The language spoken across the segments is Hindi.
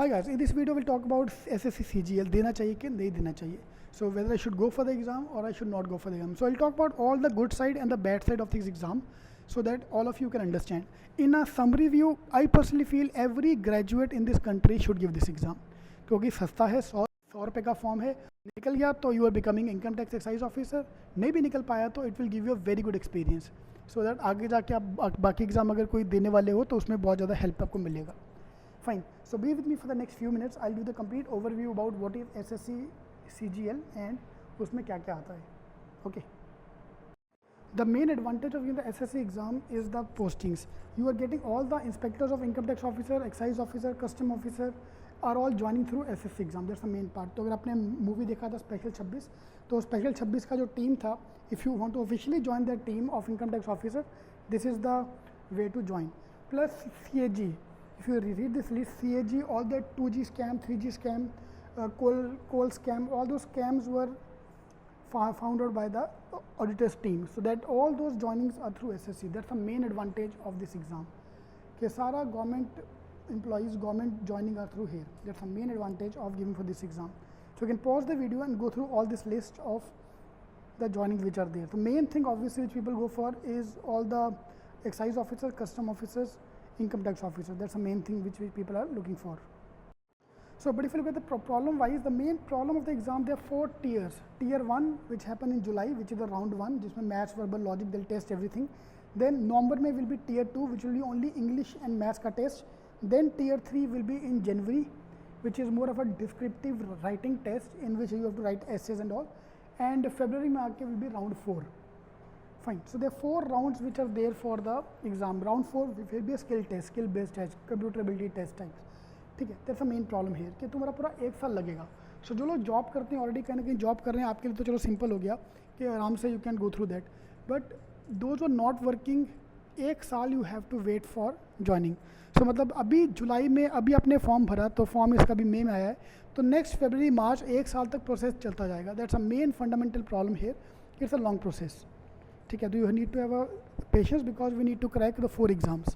Hi guys, in this video we'll talk about SSC CGL, देना चाहिए कि नहीं देना चाहिए. So whether I should go for the exam or I should not go for the exam. So I'll talk about all the good side and the bad side of this exam so that all of you can understand. In a summary view, I personally feel every graduate in this country should give this exam. क्योंकि सस्ता है, 100 रुपये का फॉर्म है, निकल गया तो you are becoming income tax excise officer. नहीं भी निकल पाया तो it will give you a very good experience so that आगे जाके आप बाकी एग्जाम अगर कोई देने वाले हो तो उसमें बहुत ज़्यादा हेल्प आपको मिलेगा. Fine. So be with me for the next few minutes. I'll do the complete overview about what is SSC CGL and उसमें क्या क्या आता है. Okay. The main advantage of the SSC exam is the postings. You are getting all the inspectors of income tax officer, excise officer, custom officer are all joining through SSC exam. That's the main part. तो अगर आपने मूवी देखा था स्पेशल 26 तो स्पेशल 26 का जो टीम था, if you want to officially join the team of income tax officer, this is the way to join. Plus CAG. If you read this list, CAG, all that 2G scam, 3G scam, coal scam, all those scams were found out by the auditors team. So that all those joinings are through SSC. That's the main advantage of this exam. कि सारा government employees, government joining are through here. That's the main advantage of giving for this exam. So you can pause the video and go through all this list of the joinings which are there. The main thing obviously which people go for is all the excise officers, custom officers, income tax officer. That's the main thing which people are looking for. So but if you look at the problem wise, the main problem of the exam, there are 4 tiers. Tier 1 which happen in July, which is the round 1, जिसमें maths, verbal, logic, they'll test everything. Then November में will be tier 2, which will be only English and maths का test. Then tier 3 will be in January, which is more of a descriptive writing test in which you have to write essays and all. And February में आके will be round 4. Fine. So there are 4 rounds which are there for the exam. Round 4 will be a skill test, skill based test, computer ability test types. ठीक है. That's the main problem here कि तुम्हारा पूरा 1 साल लगेगा. So जो लोग जॉब करते हैं ऑलरेडी कहीं ना कहीं जॉब कर रहे हैं, आपके लिए तो चलो सिंपल हो गया कि आराम से you can go through that. But those are not working, 1 साल you have to wait for joining. So मतलब अभी जुलाई में अभी आपने फॉर्म भरा तो फॉर्म इसका भी मे में आया है तो नेक्स्ट फरवरी मार्च 1 साल तक प्रोसेस चलता जाएगा. That's a main fundamental problem here. It's a long process. ठीक है. तो you need to have a patience because we need to crack the 4 exams.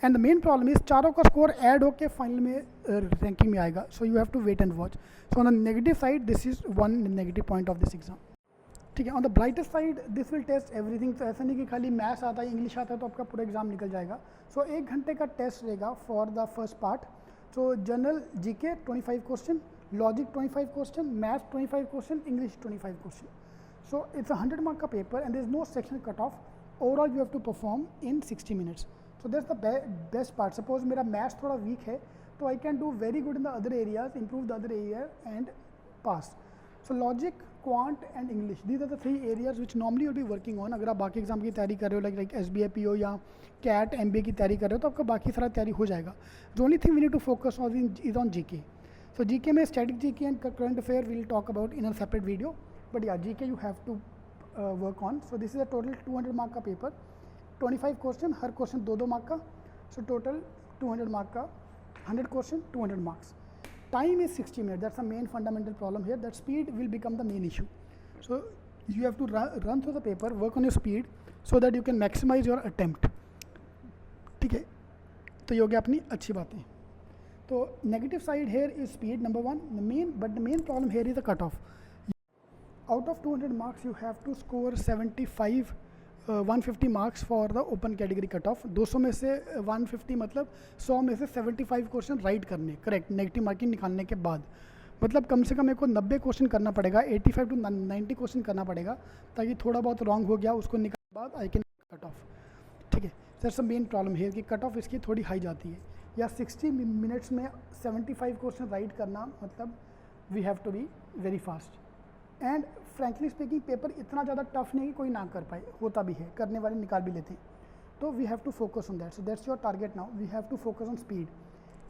And the main problem is चारों का स्कोर ऐड होकर फाइनल में रैंकिंग में आएगा. So you have to wait and watch. So on the negative side this is one negative point of this exam. ठीक है. On the brightest side this will test everything. तो ऐसा नहीं कि खाली मैथ्स आता है, इंग्लिश आता है तो आपका पूरा एग्जाम निकल जाएगा. सो 1 घंटे का टेस्ट रहेगा for the first part. So general GK 25 question, logic 25 question, maths 25 question, English 25 question. So it's a 100 mark ka paper and there is no section cutoff. Overall you have to perform in 60 minutes. So that's the best part. Suppose मेरा maths थोड़ा weak है तो I can do very good in the other areas, improve the other area and pass. So logic, quant and English, these are the 3 areas which normally you'll be working on. अगर आप बाकी एग्जाम की तैयारी कर रहे हो like SBI PO या CAT MBA की तैयारी कर रहे हो तो आपका बाकी सारा तैयारी हो जाएगा. The only thing we need to focus on is on GK. So GK में static GK and current affair we'll talk about in a separate video. But yeah, GK you have to work on. So this is a total 200 mark का paper, 25 question, हर question 2-2 mark का. So total 200 mark का, 100 question, 200 marks. Time is 60 minutes. That's the main fundamental problem here. That speed will become the main issue. So you have to run through the paper, work on your speed, so that you can maximize your attempt. ठीक है. तो ये हो गया अपनी अच्छी बातें. तो negative side here is speed number 1. But the main problem here is the cutoff. Out of 200 marks you have to score 75 150 marks for the open category cutoff. 200 में से 150 मतलब 100 में से 75 क्वेश्चन राइट करने, करेक्ट, नेगेटिव मार्किंग निकालने के बाद. मतलब कम से कम मेरे को 90 क्वेश्चन करना पड़ेगा, 85 to 90 क्वेश्चन करना पड़ेगा ताकि थोड़ा बहुत रॉन्ग हो गया उसको निकालने के बाद आई कैन कट ऑफ. ठीक है. दैट्स द मेन प्रॉब्लम है कि कट ऑफ इसकी थोड़ी हाई जाती है. या 60 मिनट्स में 75 क्वेश्चन राइट करना मतलब we have to be very fast. And frankly speaking paper इतना ज़्यादा टफ नहीं कि कोई ना कर पाए, होता भी है, करने वाले निकाल भी लेते हैं. तो we have to focus on that. So that's your target now. We have to focus on speed.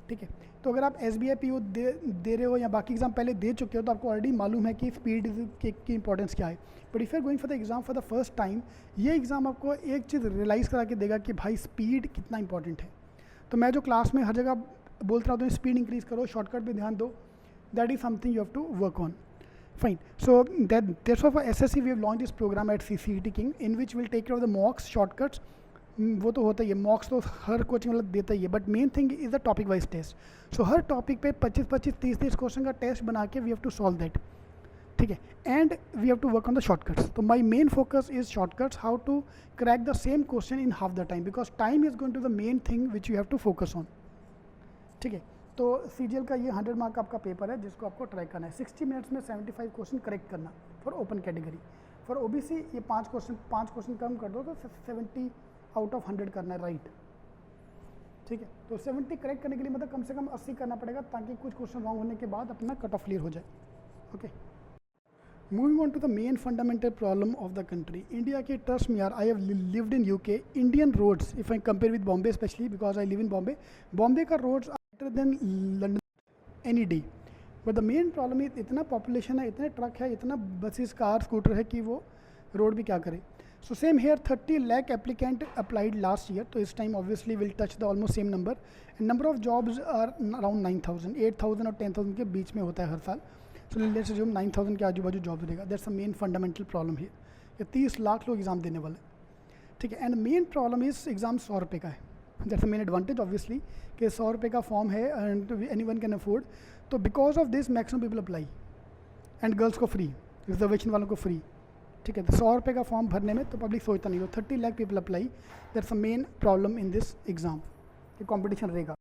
ठीक है. तो अगर आप SBI PO दे रहे हो या बाकी एग्जाम पहले दे चुके हो तो आपको ऑलरेडी मालूम है कि स्पीड की इंपॉर्टेंस क्या है. But if you are going for the exam for the first time, ये एग्ज़ाम आपको एक चीज़ रियलाइज़ करा के देगा कि भाई स्पीड कितना इंपॉर्टेंट है. तो मैं जो क्लास में हर जगह बोलता रहा हूँ स्पीड इंक्रीज़ करो, शॉर्टकट पे ध्यान दो. That is something you have to work on. Fine. So that's why for SSC we have launched this program at Cetking in which we'll take care of the mocks, shortcuts, वो तो होता ही है, मॉक्स तो हर कोचिंग वाला देता ही है, but main thing is a topic wise test. So हर टॉपिक पे 25-25, 30-30 क्वेश्चन का टेस्ट बना के we have to solve that. ठीक है, and we have to work on the shortcuts. तो my main focus is shortcuts, how to crack the same question in half the time, because time is going to the main thing which you have to focus on. ठीक है, तो CGL का ये 100 मार्क आपका पेपर है जिसको आपको ट्राई करना है. 60 मिनट्स में 75 क्वेश्चन करेक्ट करना for open category. For OBC ये 5 क्वेश्चन कम कर दो तो 70 आउट ऑफ 100 करना है, राइट. ठीक है, तो 70 करेक्ट करने के लिए मतलब कम से कम 80 करना पड़ेगा, ताकि कुछ क्वेश्चन रॉन्ग होने के बाद अपना कट ऑफ क्लियर हो जाए. Okay, moving on to the main fundamental problem of the country. India के, ट्रस्ट मी यार, I have lived in UK. Indian roads, if I compare with Bombay especially because I live in Bombay, Bombay का roads are better than London any day. But the main problem is इतना पॉपुलेशन है, इतने ट्रक है, इतना बसेस, कार, स्कूटर है कि वो रोड भी क्या करे. So same here, 30 lakh applicant applied last year. तो इस time obviously will touch the almost same number. And number of jobs are around 9,000. 8,000 और 10,000 के बीच में होता है हर साल. सो लेट्स अज्यूम 9,000 के आजू बाजू जॉब देगा. That's the main fundamental problem है. ये 30 लाख लोग एग्जाम देने वाले. ठीक है, and main problem is exam 100 रुपये का है. That's the main advantage obviously कि 100 रुपये का फॉर्म है एंड एनीवन कैन अफोर्ड. तो because of this maximum people apply, and girls को फ्री, रिजर्वेशन वालों को फ्री. ठीक है, तो 100 रुपये का फॉर्म भरने में तो पब्लिक सोचता नहीं हो. 30 lakh people apply. That's a main problem in this exam कि कॉम्पिटिशन रहेगा.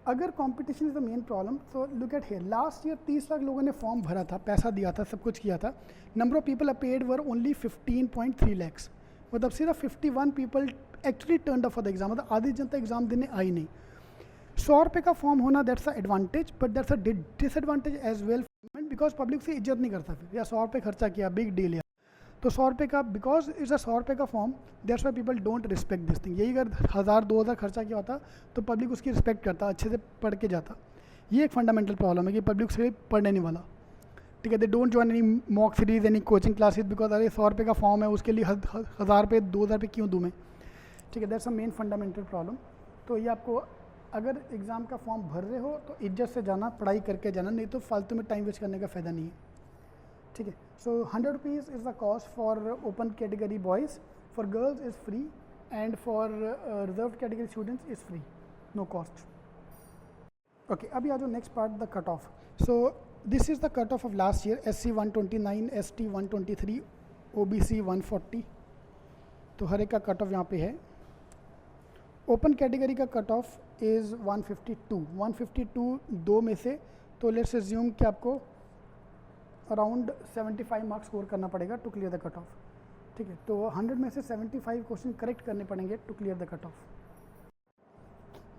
अगर competition is the main problem, तो look at here, last year 30 lakh लोगों ने फॉर्म भरा था, पैसा दिया था, सब कुछ किया था. Number of people appeared were only 15.3 lakhs. मतलब सिर्फ 51 people actually turned up for the exam. मतलब आधी जनता एग्जाम देने आई नहीं. 100 रुपये का फॉर्म होना, that's a advantage, but that's a disadvantage as well, because public से इज्जत नहीं करता. फिर या 100 रुपये खर्चा किया, बिग डील है. तो 100 रुपये का, बिकॉज इट्स अ 100 रुपये का form, that's why people don't respect this thing. यही अगर 1,000-2,000 खर्चा किया होता तो पब्लिक उसकी रिस्पेक्ट करता, अच्छे से पढ़ के जाता. ये एक फंडामेंटल प्रॉब्लम है कि पब्लिक से पढ़ने नहीं वाला. ठीक है, they don't join any mock series, any coaching classes, because अरे 100 रुपये का फॉर्म है, उसके लिए 1,000 रुपये 2,000 रुपये क्यों दूँ मैं. ठीक है, that's a main fundamental problem. तो ये आपको, अगर एग्ज़ाम का फॉर्म भर रहे हो तो इज्जत से जाना, पढ़ाई करके जाना, नहीं तो फालतू में टाइम वेस्ट करने का फ़ायदा नहीं है. ठीक है, so 100 rupees is the cost for open category boys. For girls is free, and for reserve category students is free, no cost. Okay, अभी आ जाओ next part, the cut off. So this is the cut off of last year. SC 129, ST 123, OBC 140. तो हर एक का कट ऑफ यहाँ पे है. ओपन कैटेगरी का कट ऑफ इज़ 152. दो में से, तो लेट्स अज्यूम कि आपको अराउंड 75 मार्क्स स्कोर करना पड़ेगा to clear the cut off. ठीक है, तो 100 में से 75 क्वेश्चन करेक्ट करने पड़ेंगे to clear the cut off.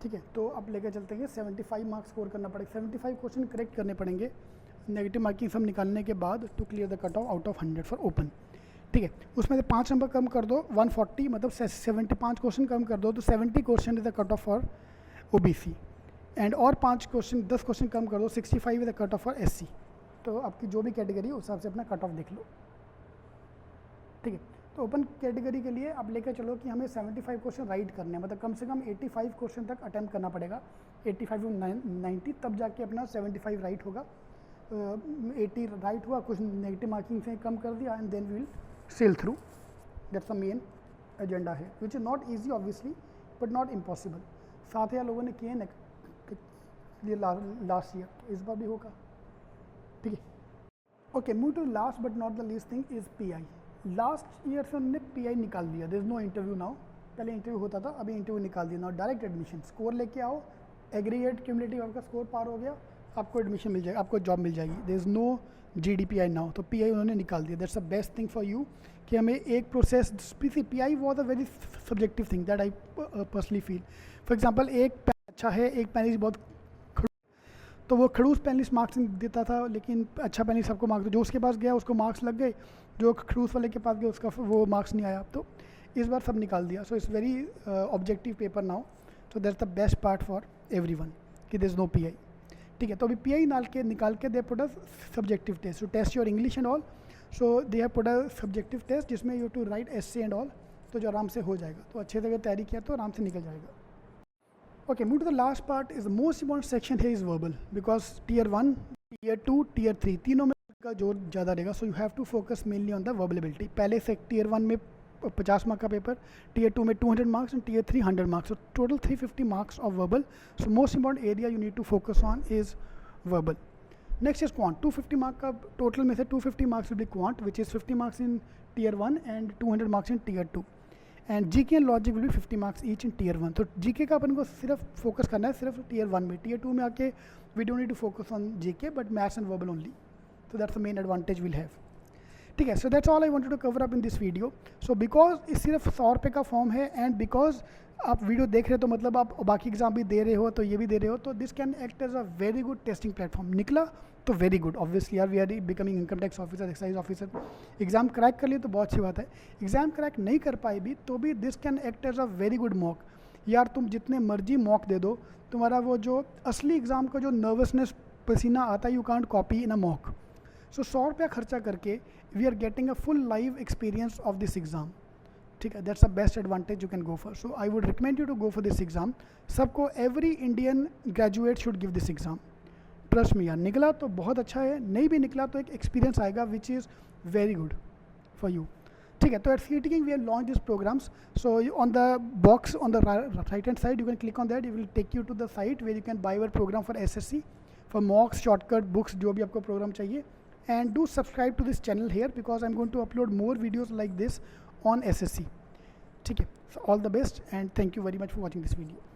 ठीक है, तो अब लेकर चलते हैं, 75 मार्क्स स्कोर करना पड़ेगा, 75 क्वेश्चन करेक्ट करने पड़ेंगे, नेगेटिव मार्किंग सब निकालने के बाद to clear the cut off out of 100 for open. ठीक है, उसमें से 5 नंबर कम कर दो, 140, मतलब 75 क्वेश्चन कम कर दो तो 70 question is the cut of for OBC. And और 10 क्वेश्चन कम कर दो, 65 is the cut of for SC. तो आपकी जो भी कैटेगरी है उस हिसाब से अपना कट ऑफ देख लो. ठीक है, तो ओपन कैटेगरी के लिए आप लेकर चलो कि हमें 75 क्वेश्चन राइट करने हैं, मतलब कम से कम 85 क्वेश्चन तक अटैम्प्ट करना पड़ेगा. 85 टू 90, तब जाके अपना 75 राइट होगा. 80 राइट हुआ, कुछ नेगेटिव मार्किंग से कम कर दिया, and then we will sell through. That's the main agenda है, which is not easy obviously, but not impossible. 7,000 लोगों ने किए ना लास्ट ईयर, तो इस बार भी होगा. ठीक है, okay, move to last but not the least thing is PI. Last year से उन्होंने PI निकाल दिया. There is no interview now. पहले इंटरव्यू होता था, अभी इंटरव्यू निकाल दिया. नाउ डायरेक्ट एडमिशन, स्कोर लेके आओ, एग्रीगेट क्यूमुलेटिव आपका स्कोर पार हो गया, आपको एडमिशन मिल जाएगा, आपको जॉब मिल जाएगी. There is no GDPI now. तो PI उन्होंने निकाल दिया. That's the best thing for you कि हमें एक process. PI was a very subjective thing that I personally feel. For example, एक पेन अच्छा है, एक पेन बहुत, तो वो खड़ूस पैनलिस्ट मार्क्स देता था, लेकिन अच्छा पैनलिस्ट सबको मार्क्स, जो उसके पास गया उसको मार्क्स लग गए, जो खड़ूस वाले के पास गया उसका वो मार्क्स नहीं आया. तो इस बार सब निकाल दिया. So it's very objective paper now. So that's the best part for everyone कि देयर इज नो PI. ठीक है, तो अभी PI निकाल के they put a subjective test to test your English and all. So they have put a subjective test जिसमें you to write essay and all, तो जो आराम से हो जाएगा. तो अच्छे से अगर तैयारी किया तो आराम से निकल जाएगा. Okay, move to the last part. Is the most important section here is verbal, because tier 1, tier 2, tier 3 तीनों में का जोर ज़्यादा रहेगा. So you have to focus mainly on the verbal ability. पहले से tier 1 में 50 मार्क का पेपर, Tier 2 में 200 marks and Tier 3 100 marks. So total 350 marks of verbal. So most important area you need to focus on is verbal. Next is Quant. 250 mark का total में से 250 marks will be Quant, which is 50 marks in Tier 1 and 200 marks in Tier 2. And GK and Logic will be 50 marks each in Tier 1. तो GK का अपन को सिर्फ फोकस करना है सिर्फ Tier 1 में. Tier 2 में आके we don't need to focus on GK but maths and verbal only. So that's the main advantage we'll have. ठीक है, so that's all I wanted to cover up in this video. So because ये सिर्फ 100 रुपये का फॉर्म है and because आप वीडियो देख रहे हो तो मतलब आप बाकी एग्जाम भी दे रहे हो तो ये भी दे रहे हो, तो this can act as a very good testing platform. निकला तो वेरी गुड, ऑब्वियसली यार we are becoming income tax officer, excise officer. Exam crack कर लिए तो बहुत अच्छी बात है. एग्जाम क्रैक नहीं कर पाए भी तो भी this can act as a very good mock. यार तुम जितने मर्जी मॉक दे दो, तुम्हारा वो जो असली एग्ज़ाम का जो नर्वसनेस पसीना आता है you can't copy in a mock. So 100 रुपया खर्चा करके we are getting a full live experience of this exam. ठीक है, that's the best advantage you can go for. So I would recommend you to go for this exam. सबको every Indian graduate should give this exam. Trust me यार, निकला तो बहुत अच्छा है, नहीं भी निकला तो एक एक्सपीरियंस आएगा which is very good for you. ठीक है, तो eight Cetking we have launched these programs. So on the box on the right hand side you can click on that. It will take you to the site where you can buy your program for SSC, for mocks, shortcut, books, जो भी आपको program चाहिए. And do subscribe to this channel here because I'm going to upload more videos like this on SSC. ठीक है, so all the best and thank you very much for watching this video.